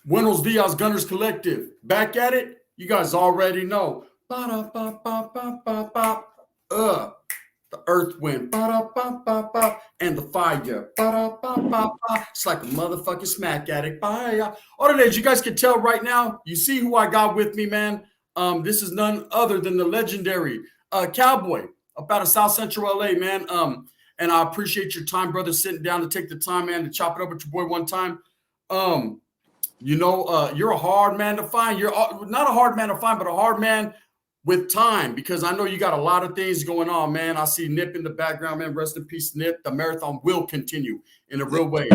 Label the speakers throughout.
Speaker 1: Buenos dias, Gunners Collective. Back at it. You guys already know. Ba-da-ba-ba-ba-ba-ba. Uh, the earth wind. Ba-da-ba-ba-ba. And the fire. Ba-da-ba-ba-ba. It's like a motherfucking smack addict. Bye. Orderlies, you guys can tell right now. You see who I got with me, man. This is none other than the legendary Cowboy up out of South Central LA, man. And I appreciate your time, brother, sitting down to take the time, man, to chop it up with your boy one time. You're a hard man to find. You're not a hard man to find, but a hard man with time, because I know you got a lot of things going on, man. I see Nip in the background, man. Rest in peace, Nip. The marathon will continue in a real way.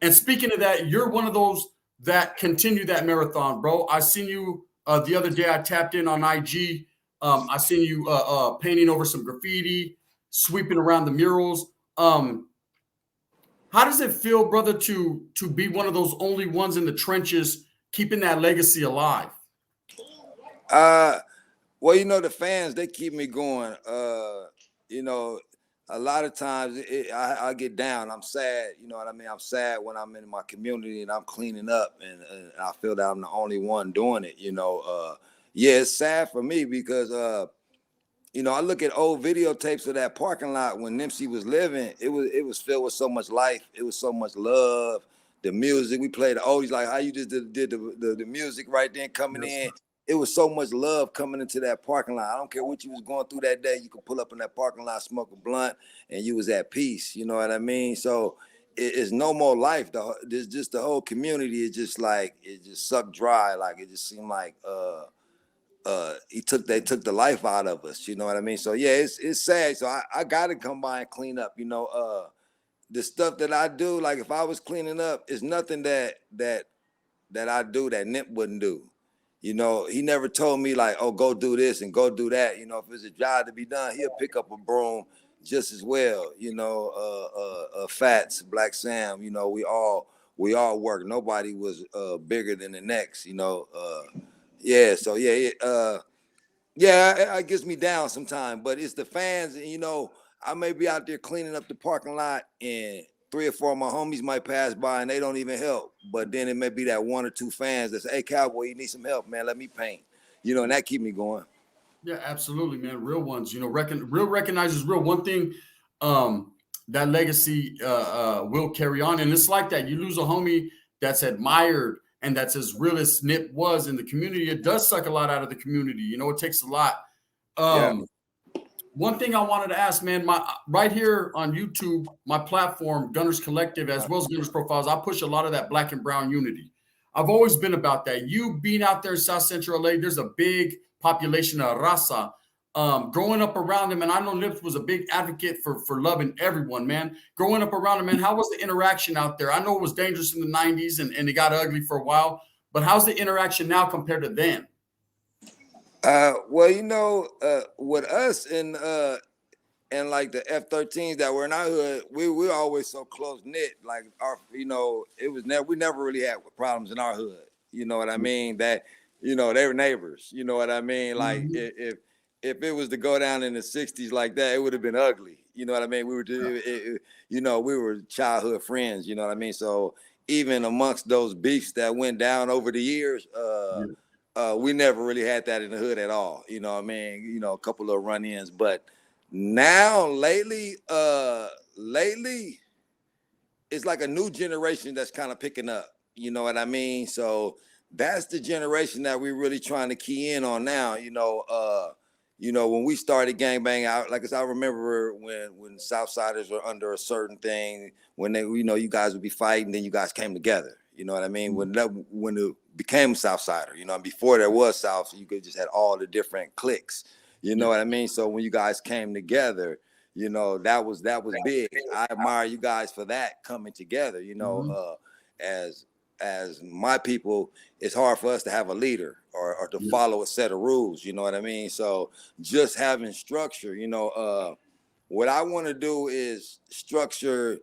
Speaker 1: And speaking of that, you're one of those that continue that marathon, bro. I seen you the other day. I tapped in on IG. I seen you painting over some graffiti, sweeping around the murals. How does it feel, brother, to be one of those only ones in the trenches, keeping that legacy alive?
Speaker 2: Well, the fans, they keep me going. A lot of times I get down. I'm sad. You know what I mean? I'm sad when I'm in my community and I'm cleaning up and I feel that I'm the only one doing it. It's sad for me because, I look at old videotapes of that parking lot when Nipsey was living. It was filled with so much life. It was so much love. The music, we played the oldies, like how you just did the music right then coming in. It was so much love coming into that parking lot. I don't care what you was going through that day. You could pull up in that parking lot, smoke a blunt, and you was at peace. You know what I mean? So it's no more life. There's just the whole community is just like, it just sucked dry. Like it just seemed like they took the life out of us. You know what I mean? So yeah, it's sad. So I gotta come by and clean up. The stuff that I do, like if I was cleaning up, it's nothing that I do that Nip wouldn't do. He never told me like, oh, go do this and go do that. If there's a job to be done, he'll pick up a broom just as well. Fats, Black Sam, we all work. Nobody was bigger than the next, Yeah, so it gets me down sometimes, but it's the fans, and I may be out there cleaning up the parking lot and 3 or 4 of my homies might pass by and they don't even help. But then it may be that 1 or 2 fans that say, hey, Cowboy, you need some help, man. Let me paint. And that keep me going.
Speaker 1: Yeah, absolutely, man. Real ones, real recognizes real. One thing that legacy will carry on. And it's like that. You lose a homie that's admired and that's as real as Nip was in the community. It does suck a lot out of the community. It takes a lot. One thing I wanted to ask, man, right here on YouTube, my platform, Gunners Collective, as well as Gunners Profiles, I push a lot of that black and brown unity. I've always been about that. You being out there in South Central LA, there's a big population of Raza. Growing up around him, and I know Nips was a big advocate for loving everyone, man. Growing up around him, man, how was the interaction out there? I know it was dangerous in the 90s and it got ugly for a while, but how's the interaction now compared to then?
Speaker 2: With us and like the F-13s that were in our hood, we were always so close knit. Like it was we never really had problems in our hood. You know what I mean? That they were neighbors. You know what I mean? Like if it was to go down in the 60s like that, it would have been ugly. You know what I mean? We were we were childhood friends. You know what I mean? So even amongst those beefs that went down over the years, we never really had that in the hood at all. You know what I mean? A couple of run-ins, but now lately, it's like a new generation that's kind of picking up. You know what I mean? So that's the generation that we're really trying to key in on now. When we started gangbang out, like I remember when Southsiders were under a certain thing, when they, you guys would be fighting, then you guys came together. You know what I mean? When it became Southsider, and before there was South, so you could just had all the different cliques. You know what I mean? So when you guys came together, that was big. I admire you guys for that coming together. As my people, it's hard for us to have a leader or to follow a set of rules. You know what I mean? So just having structure, what I want to do is structure.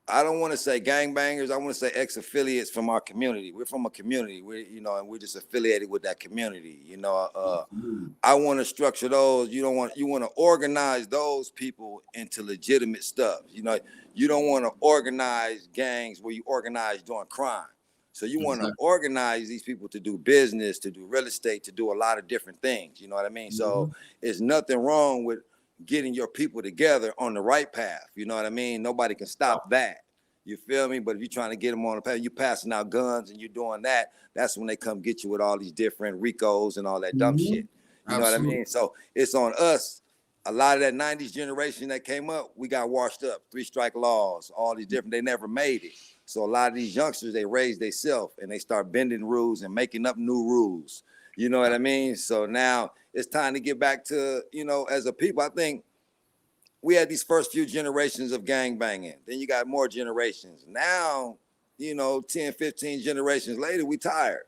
Speaker 2: I don't want to say gangbangers. I want to say ex-affiliates from our community. We're from a community. And we're just affiliated with that community. I want to structure those. You want to organize those people into legitimate stuff. You don't want to organize gangs where you organize doing crime. So you want to organize these people to do business, to do real estate, to do a lot of different things. You know what I mean? So it's nothing wrong with getting your people together on the right path. You know what I mean? Nobody can stop that. You feel me? But if you're trying to get them on the path, you passing out guns and you're doing that, that's when they come get you with all these different Ricos and all that dumb shit. You know what I mean? So it's on us. A lot of that 90s generation that came up, we got washed up. 3-strike laws, all these different, they never made it. So a lot of these youngsters, they raise themselves and they start bending rules and making up new rules. You know what I mean? So now it's time to get back to, you know, as a people, I think we had these first few generations of gang banging. Then you got more generations. Now, you know, 10, 15 generations later, we tired.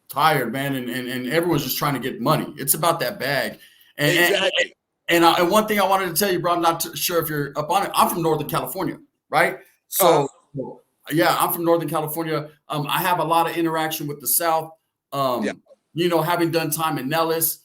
Speaker 1: Tired, man. And everyone's just trying to get money. It's about that bag. And,
Speaker 2: exactly.
Speaker 1: And one thing I wanted to tell you, bro, I'm not sure if you're up on it. I'm from Northern California, right? So, yeah, I'm from Northern California. I have a lot of interaction with the South. You know, having done time in Nellis,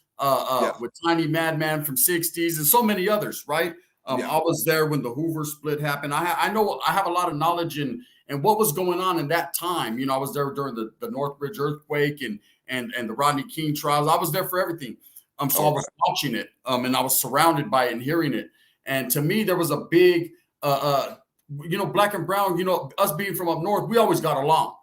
Speaker 1: with Tiny Madman from 60s and so many others, right? I was there when the Hoover split happened. I know I have a lot of knowledge in what was going on in that time. You know, I was there during the Northridge earthquake and the Rodney King trials. I was there for everything. So I was watching it, and I was surrounded by it and hearing it. And to me, there was a big, you know, black and brown, you know, us being from up north, we always got along.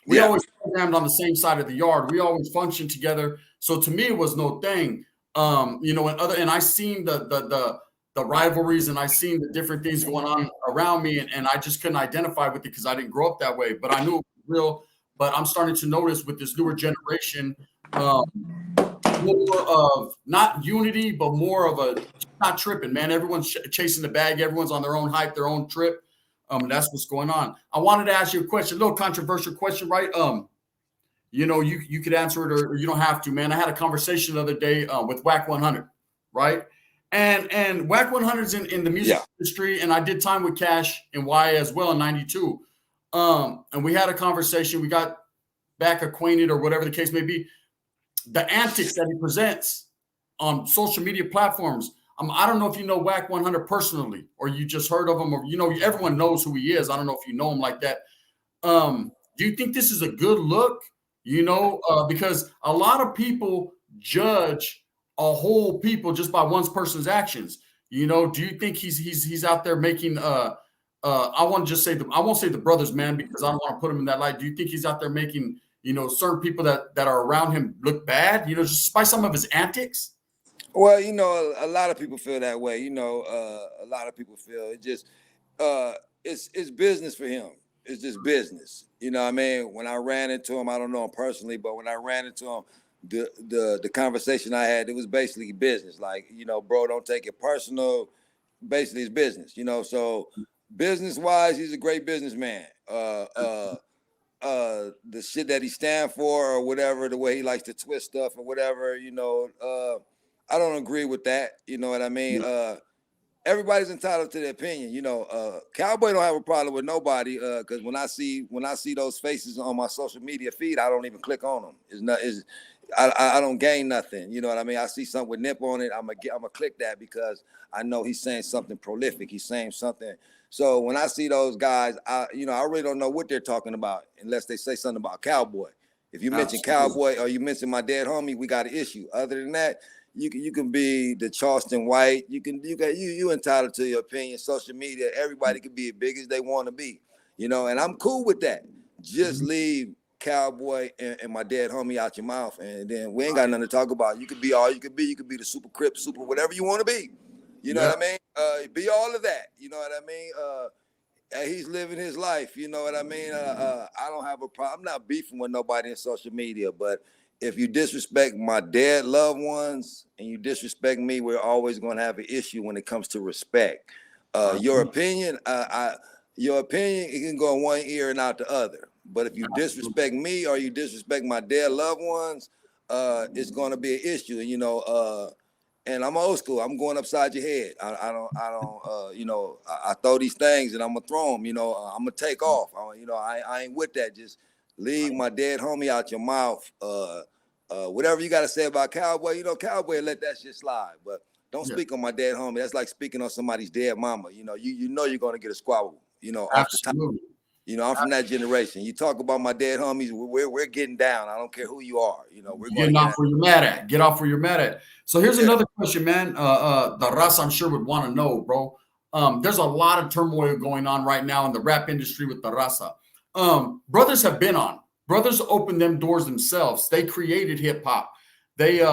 Speaker 1: We always programmed on the same side of the yard. We always functioned together. So to me, it was no thing. You know, and I seen the rivalries and I seen the different things going on around me, and I just couldn't identify with it because I didn't grow up that way. But I knew it was real. But I'm starting to notice with this newer generation, more of not unity, but more of a not tripping, man. Everyone's chasing the bag. Everyone's on their own hype, their own trip. That's what's going on. I wanted to ask you a question, a little controversial question, right? You know, you could answer it or you don't have to, man. I had a conversation the other day with Wack 100, right? And Wack 100's in the music industry, and I did time with Cash and Y as well in '92. And we had a conversation. We got back acquainted or whatever the case may be. The antics that he presents on social media platforms. I don't know if you know Wack 100 personally, or you just heard of him, or you know, everyone knows who he is. I don't know if you know him like that. Do you think this is a good look? You know, because a lot of people judge a whole people just by one person's actions. You know, do you think he's out there making I want to just say I won't say the brothers, man, because I don't want to put him in that light. Do you think he's out there making, you know, certain people that are around him look bad, you know, just by some of his antics?
Speaker 2: Well, you know, a lot of people feel that way. You know, a lot of people feel it just it's business for him. It's just business. You know what I mean? When I ran into him, I don't know him personally, but when I ran into him, the conversation I had, it was basically business. Like, you know, bro, don't take it personal. Basically, it's business, you know. So business wise, he's a great businessman. The shit that he stand for or whatever, the way he likes to twist stuff or whatever, you know, I don't agree with that. You know what I mean? Everybody's entitled to their opinion. You know, Cowboy don't have a problem with nobody. Cause when I see those faces on my social media feed, I don't even click on them. I don't gain nothing. You know what I mean? I see something with Nip on it. I'm gonna click that because I know he's saying something prolific. He's saying something. So when I see those guys, I really don't know what they're talking about unless they say something about Cowboy. If you mention Cowboy or you mention my dead homie, we got an issue. Other than that, you can be the Charleston White. You entitled to your opinion. Social media, everybody can be as big as they want to be. You know, and I'm cool with that. Just leave Cowboy and my dead homie out your mouth, and then we ain't got nothing to talk about. You could be all you could be. You could be the super crip, super whatever you want to be. You know what I mean? Be all of that. You know what I mean? He's living his life. You know what I mean? I don't have a problem. I'm not beefing with nobody in social media, but if you disrespect my dead loved ones and you disrespect me, we're always going to have an issue when it comes to respect. Your opinion, it can go in one ear and out the other. But if you disrespect me or you disrespect my dead loved ones, it's going to be an issue. And, you know, and I'm old school. I'm going upside your head. I don't, you know, I throw these things and I'm going to throw them, you know, I'm going to take off. I ain't with that. Just leave my dead homie out your mouth. Whatever you got to say about Cowboy, you know, Cowboy, let that shit slide. But don't speak on my dead homie. That's like speaking on somebody's dead mama. You know, you know you're going to get a squabble, you know, off the top. You know, I'm from that generation. You talk about my dead homies, we're getting down. I don't care who you are. You know, we're going to
Speaker 1: get off where you're mad at. Get off where you're mad at. So here's another question, man. The Raza, I'm sure, would want to know, bro. There's a lot of turmoil going on right now in the rap industry with the Raza. Brothers have been on. Brothers opened them doors themselves. They created hip hop. They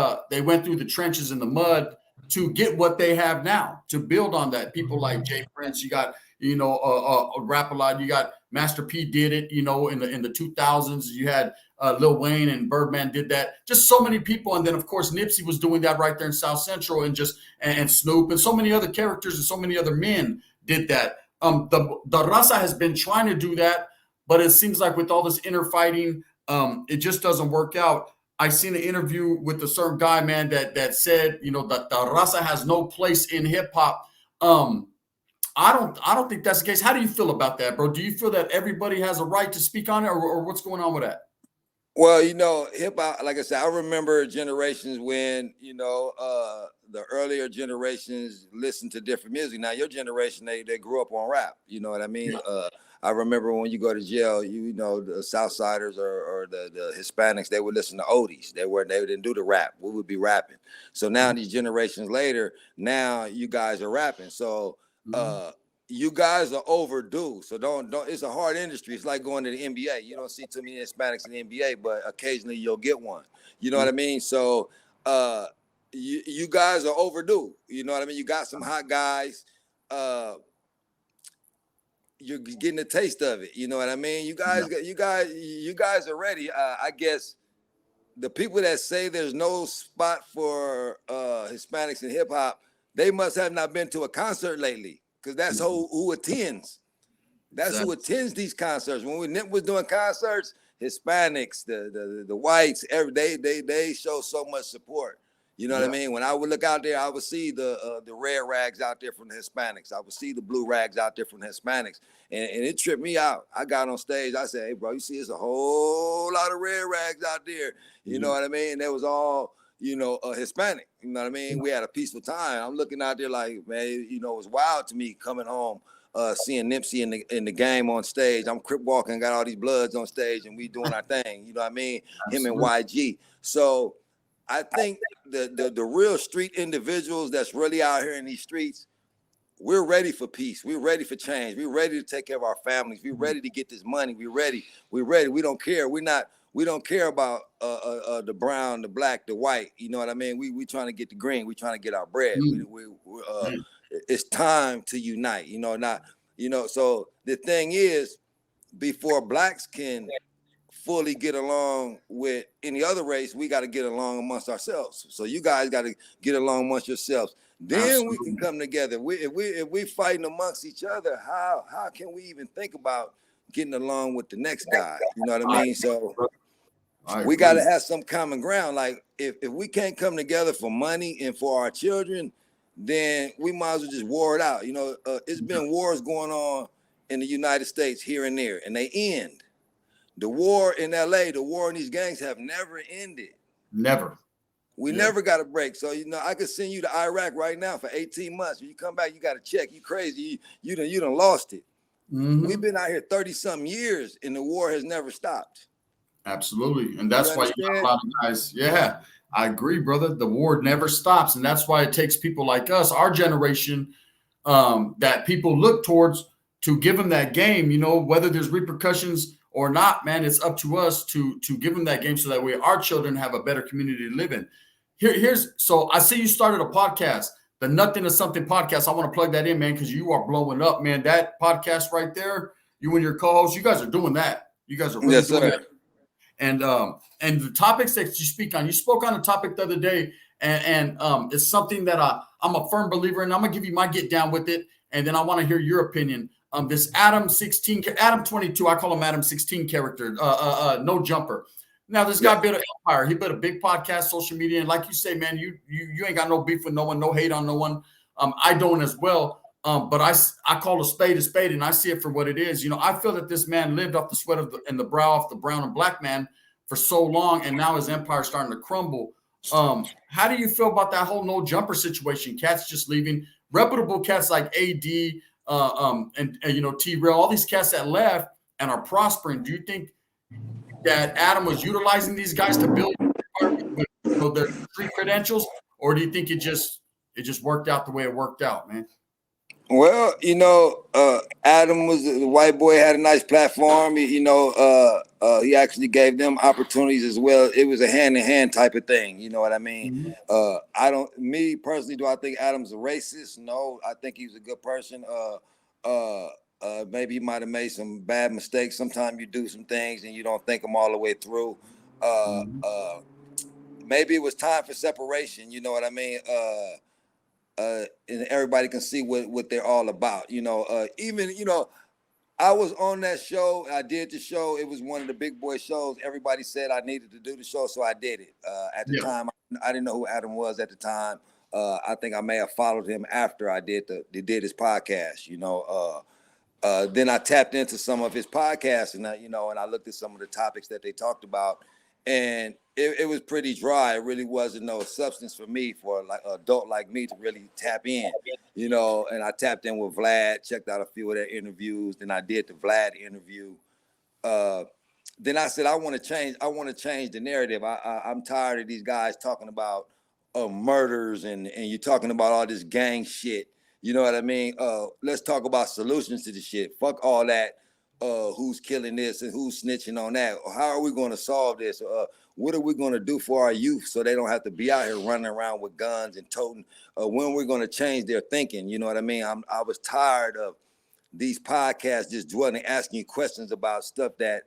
Speaker 1: went through the trenches in the mud to get what they have now, to build on that. People like Jay Prince, you got, Rap a Lot, you got Master P did it, in the 2000s. You had Lil Wayne and Birdman did that. Just so many people. And then, of course, Nipsey was doing that right there in South Central, and Snoop and so many other characters and so many other men did that. The Raza has been trying to do that, but it seems like with all this inner fighting, it just doesn't work out. I seen an interview with a certain guy, man, that said, that the Raza has no place in hip hop. I don't think that's the case. How do you feel about that, bro? Do you feel that everybody has a right to speak on it, or what's going on with that?
Speaker 2: Well, hip hop, like I said, I remember generations when, the earlier generations listened to different music. Now your generation, they grew up on rap. You know what I mean? Yeah. I remember when you go to jail, the Southsiders or the Hispanics, they would listen to oldies. They didn't do the rap. We would be rapping. So now these generations later, now you guys are rapping. So you guys are overdue. So don't. It's a hard industry. It's like going to the NBA. You don't see too many Hispanics in the NBA, but occasionally you'll get one. You know what I mean? So you guys are overdue. You know what I mean? You got some hot guys. You're getting a taste of it. You know what I mean? You guys are ready. I guess the people that say there's no spot for Hispanics in hip hop, they must have not been to a concert lately, because that's who attends. That's who attends these concerts. When Nip was doing concerts, Hispanics, the whites, they show so much support. You know what I mean? When I would look out there, I would see the red rags out there from the Hispanics. I would see the blue rags out there from the Hispanics. And it tripped me out. I got on stage. I said, hey, bro, you see there's a whole lot of red rags out there. You know what I mean? And they was all, Hispanic. You know what I mean? We had a peaceful time. I'm looking out there like, man, it was wild to me coming home, seeing Nipsey in the game on stage. I'm crip walking, got all these bloods on stage, and we doing our thing. You know what I mean? Him and YG. So I think the real street individuals that's really out here in these streets, we're ready for peace. We're ready for change. We're ready to take care of our families. We're ready to get this money. We're ready. We're ready. We don't care. We don't care about the brown, the black, the white. You know what I mean? We trying to get the green. We trying to get our bread. It's time to unite. So the thing is, before blacks can fully get along with any other race, we got to get along amongst ourselves. So you guys got to get along amongst yourselves. Then we can come together. If we fighting amongst each other, how can we even think about getting along with the next guy? You know what I mean? So we got to have some common ground. Like if we can't come together for money and for our children, then we might as well just war it out. It's been wars going on in the United States here and there, and they end. The war in LA, the war in these gangs have never ended.
Speaker 1: Never.
Speaker 2: We never got a break. So, I could send you to Iraq right now for 18 months. When you come back, you got to check. You crazy. You done lost it. We've been out here 30-something years, and the war has never stopped.
Speaker 1: Absolutely. And that's why you got a lot of guys. Yeah, I agree, brother. The war never stops. And that's why it takes people like us, our generation, that people look towards to give them that game, whether there's repercussions or not, man, it's up to us to give them that game so that way our children have a better community to live in. So I see you started a podcast, the Nothing to Something podcast. I want to plug that in, man, because you are blowing up, man. That podcast right there, you and your co-host, you guys are doing that. You guys are really doing that. And the topics that you speak on, you spoke on a topic the other day, and it's something that I'm a firm believer in. I'm gonna give you my get down with it, and then I want to hear your opinion. This Adam 22, I call him Adam 16 character, no jumper. Now this guy built an empire. He built a big podcast, social media, and like you say, man, you ain't got no beef with no one, no hate on no one. I don't as well. But I call a spade, and I see it for what it is. I feel that this man lived off the sweat and the brow of the brown and black man for so long, and now his empire is starting to crumble. How do you feel about that whole no jumper situation? Cats just leaving, reputable cats like AD, and T-Rail, all these cats that left, and are prospering, do you think that Adam was utilizing these guys to build with, their street credentials, or do you think it just worked out the way it worked out, man?
Speaker 2: Well, Adam was the white boy, had a nice platform. He actually gave them opportunities as well. It was a hand-in-hand type of thing. You know what I mean?
Speaker 1: Mm-hmm.
Speaker 2: Me personally, do I think Adam's a racist? No, I think he's a good person. Maybe he might have made some bad mistakes. Sometimes you do some things and you don't think them all the way through. Maybe it was time for separation. You know what I mean? And everybody can see what they're all about. I was on that show. I did the show. It was one of the big boy shows. Everybody said I needed to do the show, so I did it. At the time, I didn't know who Adam was at the time. I think I may have followed him after I did his podcast. Then I tapped into some of his podcasts, and I looked at some of the topics that they talked about, and it was pretty dry. It really wasn't no substance for me, for like an adult like me, to really tap in, and I tapped in with Vlad, checked out a few of their interviews. Then I did the Vlad interview. Then I said, I want to change the narrative. I'm tired of these guys talking about murders and you're talking about all this gang shit. You know what I mean? Let's talk about solutions to the shit. Fuck all that. Who's killing this and who's snitching on that? How are we going to solve this? What are we going to do for our youth so they don't have to be out here running around with guns and toting? When we're going to change their thinking? You know what I mean? I was tired of these podcasts just dwelling, asking questions about stuff that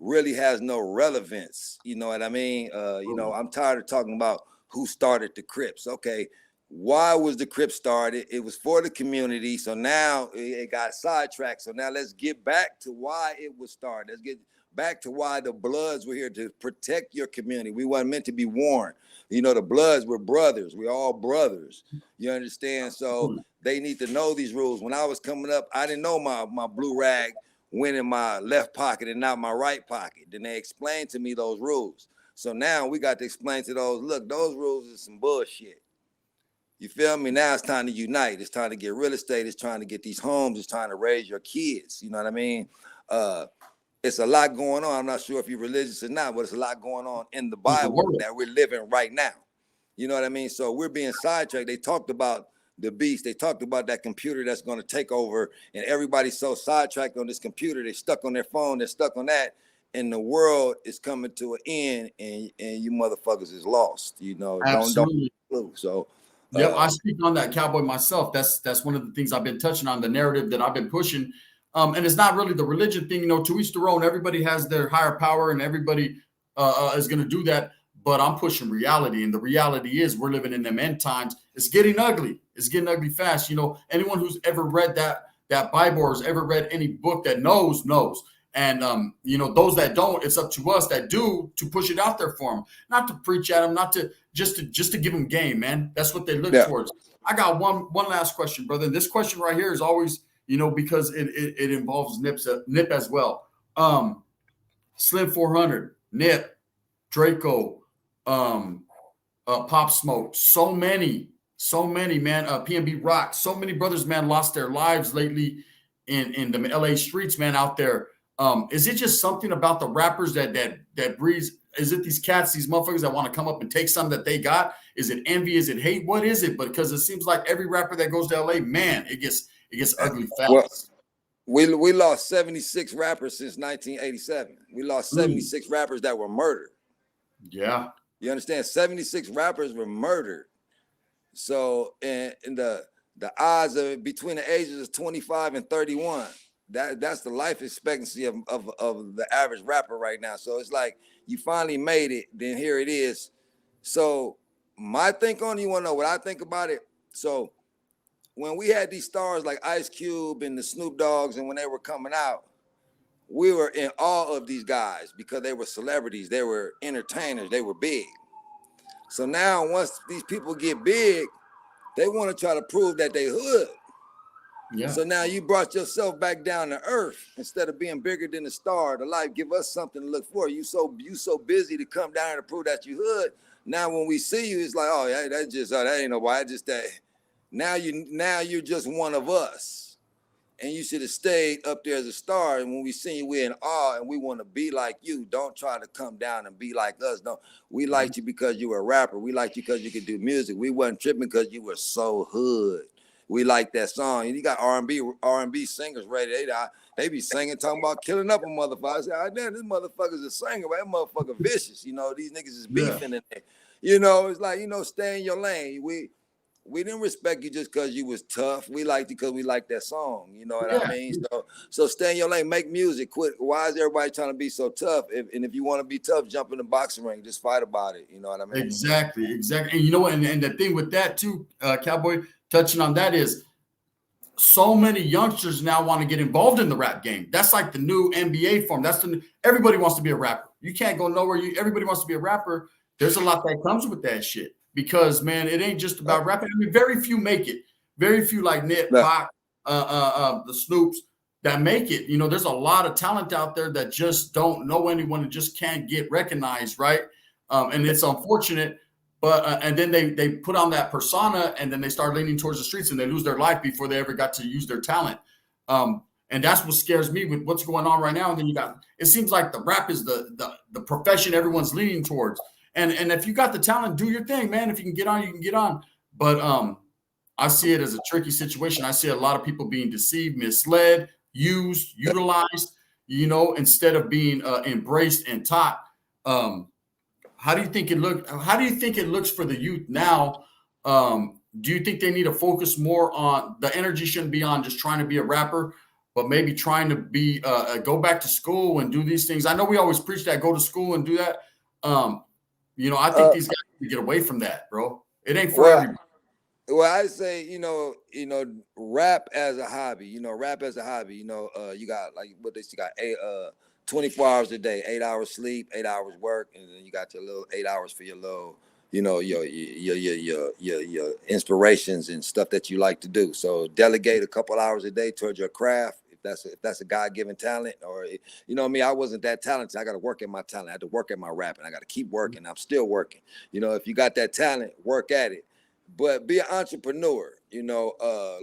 Speaker 2: really has no relevance. You know what I mean? I'm tired of talking about who started the Crips. Okay, why was the Crips started? It was for the community. So now it got sidetracked. So now let's get back to why it was started. Let's get back to why the Bloods were here, to protect your community. We weren't meant to be warned. The Bloods were brothers. We're all brothers. You understand? So they need to know these rules. When I was coming up, I didn't know my blue rag went in my left pocket and not my right pocket. Then they explained to me those rules. So now we got to explain to those, look, those rules is some bullshit. You feel me? Now it's time to unite. It's time to get real estate. It's trying to get these homes. It's trying to raise your kids. You know what I mean? It's a lot going on. I'm not sure if you're religious or not, but it's a lot going on in the Bible that we're living right now. You know what I mean? So we're being sidetracked. They talked about the beast. They talked about that computer that's going to take over, and everybody's so sidetracked on this computer. They're stuck on their phone. They're stuck on that, and the world is coming to an end, and you motherfuckers is lost.
Speaker 1: Absolutely.
Speaker 2: Don't. So.
Speaker 1: Yep, I speak on that, Cowboy, myself. That's one of the things I've been touching on, the narrative that I've been pushing. And it's not really the religion thing, to each their own. Everybody has their higher power, and everybody is going to do that. But I'm pushing reality, and the reality is we're living in them end times. It's getting ugly. It's getting ugly fast. Anyone who's ever read that Bible or has ever read any book that knows. And those that don't, it's up to us that do to push it out there for them, not to preach at them, not to just to give them game, man. That's what they look towards. I got one last question, brother. And this question right here is always, because it involves Nip as well. Slim 400, Nip, Draco, Pop Smoke, so many, man. PNB Rock, so many brothers, man, lost their lives lately in the LA streets, man, out there. Is it just something about the rappers that breeds? Is it these cats, these motherfuckers that want to come up and take some that they got? Is it envy? Is it hate? What is it? Because it seems like every rapper that goes to LA, man, it gets ugly fast.
Speaker 2: Well, we lost 76 rappers since 1987. We lost 76 rappers that were murdered.
Speaker 1: Yeah.
Speaker 2: You understand? 76 rappers were murdered. So in the odds of it between the ages of 25 and 31. That's the life expectancy of the average rapper right now. So it's like you finally made it, then here it is. So my think on it, you want to know what I think about it? So when we had these stars like Ice Cube and the Snoop Dogs, and when they were coming out, we were in awe of these guys because they were celebrities, they were entertainers, they were big. So now once these people get big, they want to try to prove that they hood.
Speaker 1: Yeah.
Speaker 2: So now you brought yourself back down to earth instead of being bigger than the star. The life, give us something to look for. You so busy to come down to prove that you hood. Now when we see you, it's like, oh yeah, that ain't nobody. Just that. Now you're just one of us. and you should have stayed up there as a star. And when we see you, we're in awe, and we want to be like you. Don't try to come down and be like us. No, we liked you because you were a rapper. We liked you because you could do music. We wasn't tripping because you were so hood. We like that song. And you got R&B singers ready. They be singing, talking about killing up a motherfucker. I say, oh, damn, this motherfucker's a singer, but that motherfucker vicious. You know, these niggas is beefing in there. You know, it's like, you know, stay in your lane. We didn't respect you just because you was tough. We liked you because we liked that song. You know what I mean? So stay in your lane, make music. Quit. Why is everybody trying to be so tough? If you want to be tough, jump in the boxing ring. Just fight about it. You know what I mean?
Speaker 1: Exactly. And you know what? And the thing with that too, Cowboy, touching on that is so many youngsters now want to get involved in the rap game. That's like the new NBA form. Everybody wants to be a rapper. You can't go nowhere. Everybody wants to be a rapper. There's a lot that comes with that shit. Because, man, it ain't just about rapping. I mean, very few make it. Very few like Nip, Wack, the Snoops that make it. You know, there's a lot of talent out there that just don't know anyone and just can't get recognized, right? And it's unfortunate. But and then they put on that persona, and then they start leaning towards the streets, and they lose their life before they ever got to use their talent. And that's what scares me with what's going on right now. And then it seems like the rap is the profession everyone's leaning towards. And if you got the talent, do your thing, man. If you can get on, you can get on. But I see it as a tricky situation. I see a lot of people being deceived, misled, used, utilized, you know, instead of being embraced and taught. How do you think it looks for the youth now? Do you think they need to focus more on the energy shouldn't be on just trying to be a rapper, but maybe trying to be go back to school and do these things? I know we always preach that, go to school and do that. You know, I think these guys need to get away from that, bro. It ain't for everybody.
Speaker 2: Well, I say, you know, rap as a hobby. You know, you got like what this. You got 24 hours a day, 8 hours sleep, 8 hours work, and then you got your little 8 hours for your little, you know, your inspirations and stuff that you like to do. So delegate a couple hours a day towards your craft. If that's a God-given talent, or you know me, I wasn't that talented. I got to work at my talent. I had to work at my rapping. I got to keep working. I'm still working. You know, if you got that talent, work at it. But be an entrepreneur. You know,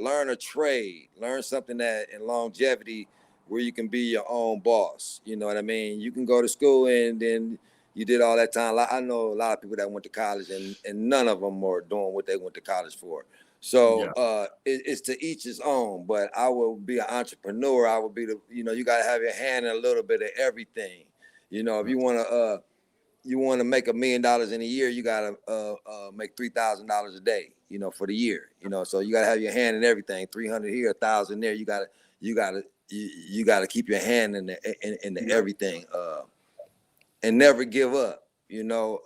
Speaker 2: learn a trade, learn something that in longevity where you can be your own boss. You know what I mean? You can go to school and then you did all that time. I know a lot of people that went to college and none of them are doing what they went to college for. So it's to each his own, but I will be an entrepreneur. I will be you got to have your hand in a little bit of everything. You know, if you want to make $1 million in a year, you got to make $3,000 a day, you know, for the year, you know, so you got to have your hand in everything, 300 here, 1,000 there. You got to keep your hand in the everything, and never give up, you know,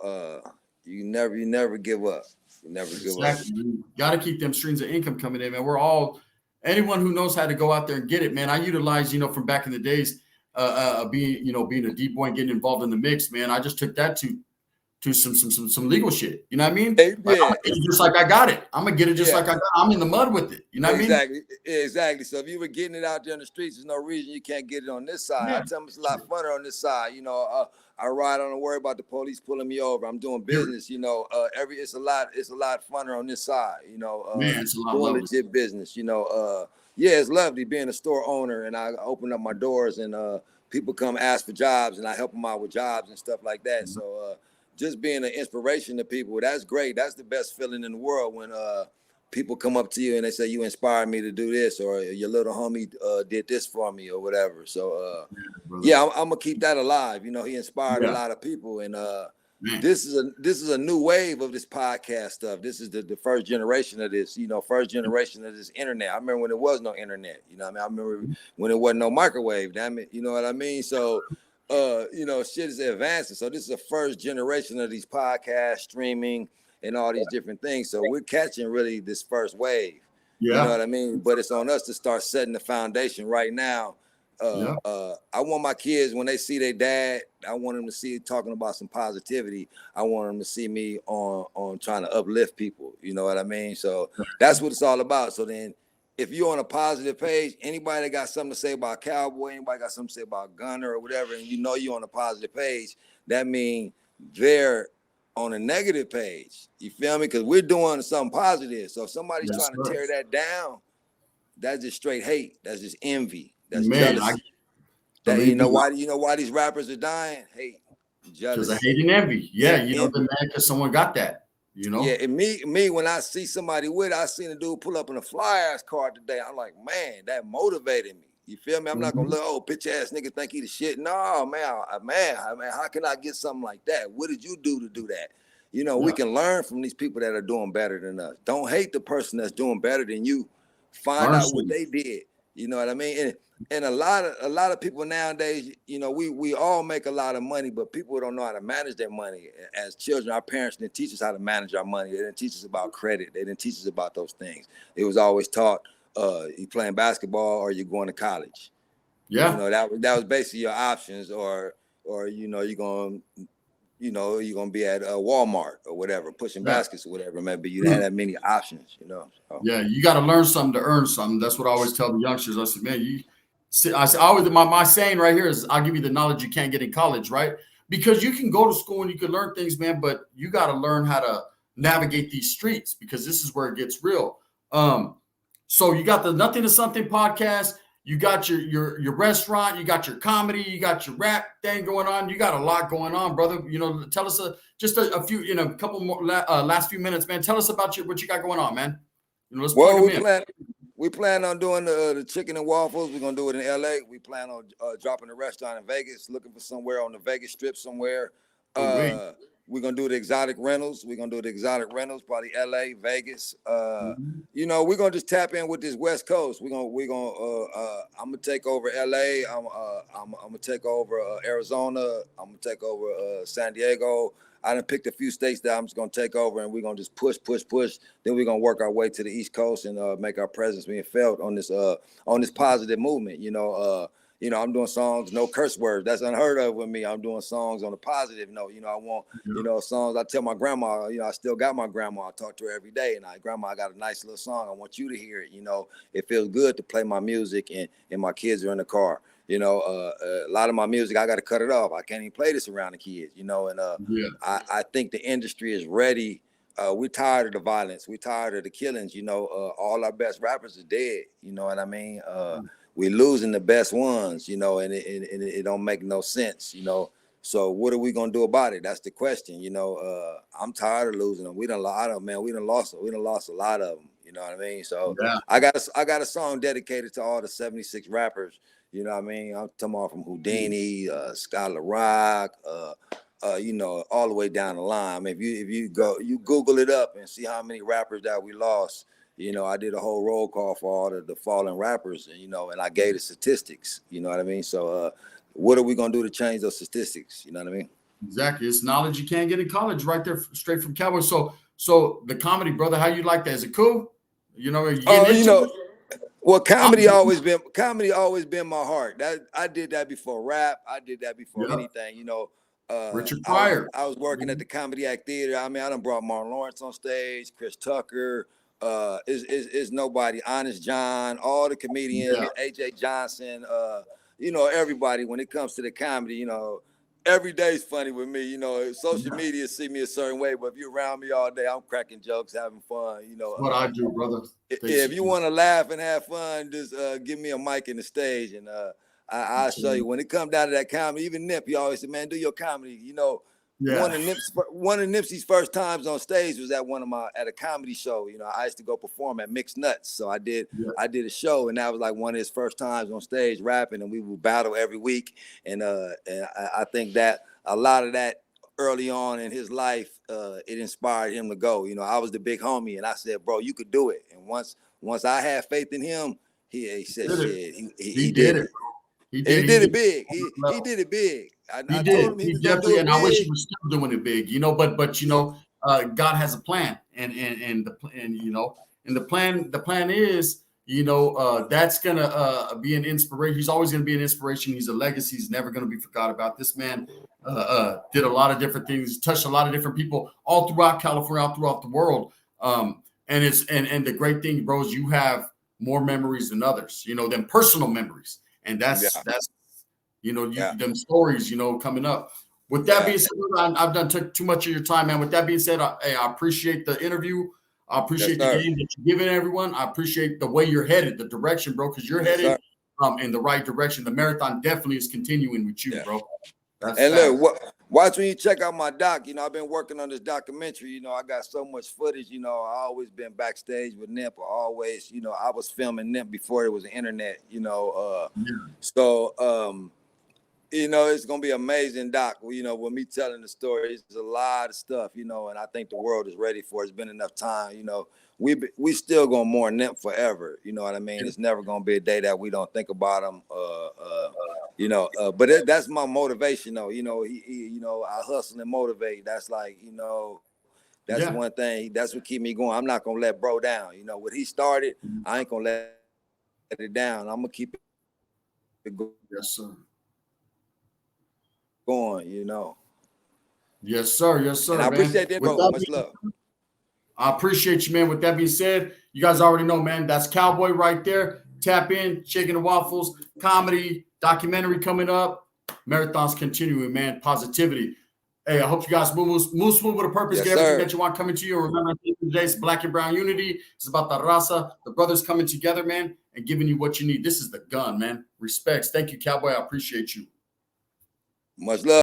Speaker 2: you never give up.
Speaker 1: Exactly. You got to keep them streams of income coming in, man. Anyone who knows how to go out there and get it, man. I utilize, you know, from back in the days, being a deep boy and getting involved in the mix, man. I just took that to some legal shit. You know what I mean? It's just like I got it. I'm gonna get it just like I got it. I'm in the mud with it. You know what I mean?
Speaker 2: Exactly. So if you were getting it out there in the streets, there's no reason you can't get it on this side. I tell them it's a lot funner on this side. You know, I ride. I don't worry about the police pulling me over. I'm doing business. You know, it's a lot funner on this side. You know,
Speaker 1: it's a lot
Speaker 2: doing
Speaker 1: lovely.
Speaker 2: legit business. You know, it's lovely being a store owner, and I open up my doors and people come ask for jobs, and I help them out with jobs and stuff like that. So just being an inspiration to people, that's great. That's the best feeling in the world when people come up to you and they say, you inspired me to do this, or your little homie did this for me or whatever. So I'm gonna keep that alive. You know, he inspired a lot of people, and this is a new wave of this podcast stuff. This is the first generation of this, you know, first generation of this internet. I remember when there was no internet, you know what I mean? I remember when there wasn't no microwave, damn it, you know what I mean? So you know, shit is advancing. So this is the first generation of these podcasts, streaming, and all these different things. So we're catching really this first wave. You know what I mean? But it's on us to start setting the foundation right now. I want my kids, when they see their dad, I want them to see talking about some positivity. I want them to see me on trying to uplift people. You know what I mean? So that's what it's all about. So then if you're on a positive page, anybody that got something to say about Cowboy, anybody got something to say about Gunner or whatever, and you know you're on a positive page, that means they're on a negative page. You feel me? Because we're doing something positive. So if somebody's trying to tear that down, that's just straight hate. That's just envy. That's
Speaker 1: Man,
Speaker 2: jealousy. That you know why these rappers are dying? Hate,
Speaker 1: because of
Speaker 2: jealousy,
Speaker 1: hate and envy. Yeah,
Speaker 2: and
Speaker 1: the man, because someone got that.
Speaker 2: Yeah, and me when I see somebody with it, I seen a dude pull up in a fly ass car today. I'm like, man, that motivated me. You feel me? I'm not gonna look, oh, bitch ass nigga think he the shit. No, man, how can I get something like that? What did you do to do that? We can learn from these people that are doing better than us. Don't hate the person that's doing better than you. Find out what they did. You know what I mean? And a lot of people nowadays, we all make a lot of money, but people don't know how to manage their money. As children, our parents didn't teach us how to manage our money. They didn't teach us about credit. They didn't teach us about those things. It was always taught, you playing basketball or you're going to college.
Speaker 1: Yeah.
Speaker 2: That was basically your options, or you're going to be at Walmart or whatever, pushing baskets or whatever. Maybe you didn't have that many options, So.
Speaker 1: Yeah, you got to learn something to earn something. That's what I always tell the youngsters. I said, man, my saying right here is, I'll give you the knowledge you can't get in college, right? Because you can go to school and you can learn things, man, but you got to learn how to navigate these streets, because this is where it gets real. So you got the Nothing to Something podcast. You got your restaurant, you got your comedy, you got your rap thing going on. You got a lot going on, brother. Tell us just a few, a couple more last few minutes, man. Tell us about what you got going on, man. Let's plug them in.
Speaker 2: We plan on doing the chicken and waffles. We're gonna do it in LA. We plan on dropping a restaurant in Vegas, looking for somewhere on the Vegas Strip somewhere. We're gonna do the exotic rentals. Probably LA, Vegas. We're gonna just tap in with this West Coast. I'm gonna take over LA. I'm gonna take over Arizona. I'm gonna take over San Diego. I done picked a few states that I'm just gonna take over, and we're gonna just push. Then we're gonna work our way to the East Coast and make our presence being felt on this positive movement. I'm doing songs, no curse words. That's unheard of with me. I'm doing songs on a positive note. I want, songs. I tell my grandma, I still got my grandma. I talk to her every day, and grandma, I got a nice little song. I want you to hear it. It feels good to play my music, and my kids are in the car. A lot of my music, I got to cut it off. I can't even play this around the kids, I think the industry is ready. We're tired of the violence. We're tired of the killings. All our best rappers are dead. You know what I mean? We're losing the best ones, and it don't make no sense, So what are we going to do about it? That's the question. I'm tired of losing them. We done lost a lot of them. You know what I mean? So I got a song dedicated to all the 76 rappers. You know what I mean? I'm talking about from Houdini, Skylar Rock, all the way down the line. I mean, if you Google it up and see how many rappers that we lost. I did a whole roll call for all the fallen rappers, and I gave the statistics. You know what I mean? So, what are we gonna do to change those statistics? You know what I mean?
Speaker 1: Exactly. It's knowledge you can't get in college, right there, straight from Cowboy. So the comedy, brother, how you like that? Is it cool?
Speaker 2: Well, comedy always been my heart. That I did that before rap. I did that before anything.
Speaker 1: Richard Pryor.
Speaker 2: I was working at the Comedy Act Theater. I mean, I done brought Martin Lawrence on stage, Chris Tucker. Is nobody, Honest John, all the comedians, AJ Johnson, everybody. When it comes to the comedy, every day's funny with me. Social media see me a certain way, but if you're around me all day, I'm cracking jokes, having fun.
Speaker 1: What I do, brother.
Speaker 2: If you want to laugh and have fun, just give me a mic and the stage, and I'll show you. When it comes down to that comedy, even Nip, he always said, "Man, do your comedy." One of Nipsey's first times on stage was at at a comedy show. I used to go perform at Mixed Nuts, so I did a show, and that was like one of his first times on stage rapping, and we would battle every week. And I think that a lot of that early on in his life, it inspired him to go. I was the big homie, and I said, "Bro, you could do it." And once I had faith in him, he said, "Shit, he did it." He did it big. He did it big. I told him he was gonna do it big.
Speaker 1: I wish he was still doing it big, but God has a plan, and the plan is, that's gonna be an inspiration. He's always gonna be an inspiration. He's a legacy. He's never gonna be forgot about. This man did a lot of different things, touched a lot of different people all throughout California, all throughout the world. And the great thing, bro, is you have more memories than others, than personal memories. And that's them stories, coming up. With that being said, I've done took too much of your time, man. With that being said, I appreciate the interview. I appreciate the game that you're giving everyone. I appreciate the way you're headed, the direction, bro, because you're headed in the right direction. The marathon definitely is continuing with you, bro.
Speaker 2: That's and look, watch when you check out my doc. You know, I've been working on this documentary. You know, I got so much footage. You know, I always been backstage with Nip. I was filming Nip before it was the internet. You know, you know, it's gonna be amazing, doc. You know, with me telling the story, it's a lot of stuff. You know, and I think the world is ready for it. It's been enough time. You know, we still gonna mourn Nip forever. You know what I mean? It's never gonna be a day that we don't think about him. You know, but that's my motivation, though. You know, you know, I hustle and motivate. That's like, you know, that's one thing. That's what keep me going. I'm not gonna let bro down. You know, what he started, I ain't gonna let it down. I'm gonna keep it going.
Speaker 1: Yes, sir.
Speaker 2: Going, you know.
Speaker 1: Yes, sir. Yes, sir.
Speaker 2: And I appreciate that, bro. Much love.
Speaker 1: I appreciate you, man. With that being said, you guys already know, man, that's Cowboy right there. Tap in, Shaking the Waffles, comedy, documentary coming up. Marathons continuing, man. Positivity. Hey, I hope you guys move smooth with a purpose. Get everything that you want coming to you. And remember, today it's Black and Brown unity. It's about the Raza, the brothers coming together, man, and giving you what you need. This is the gun, man. Respects. Thank you, Cowboy. I appreciate you.
Speaker 2: Much love.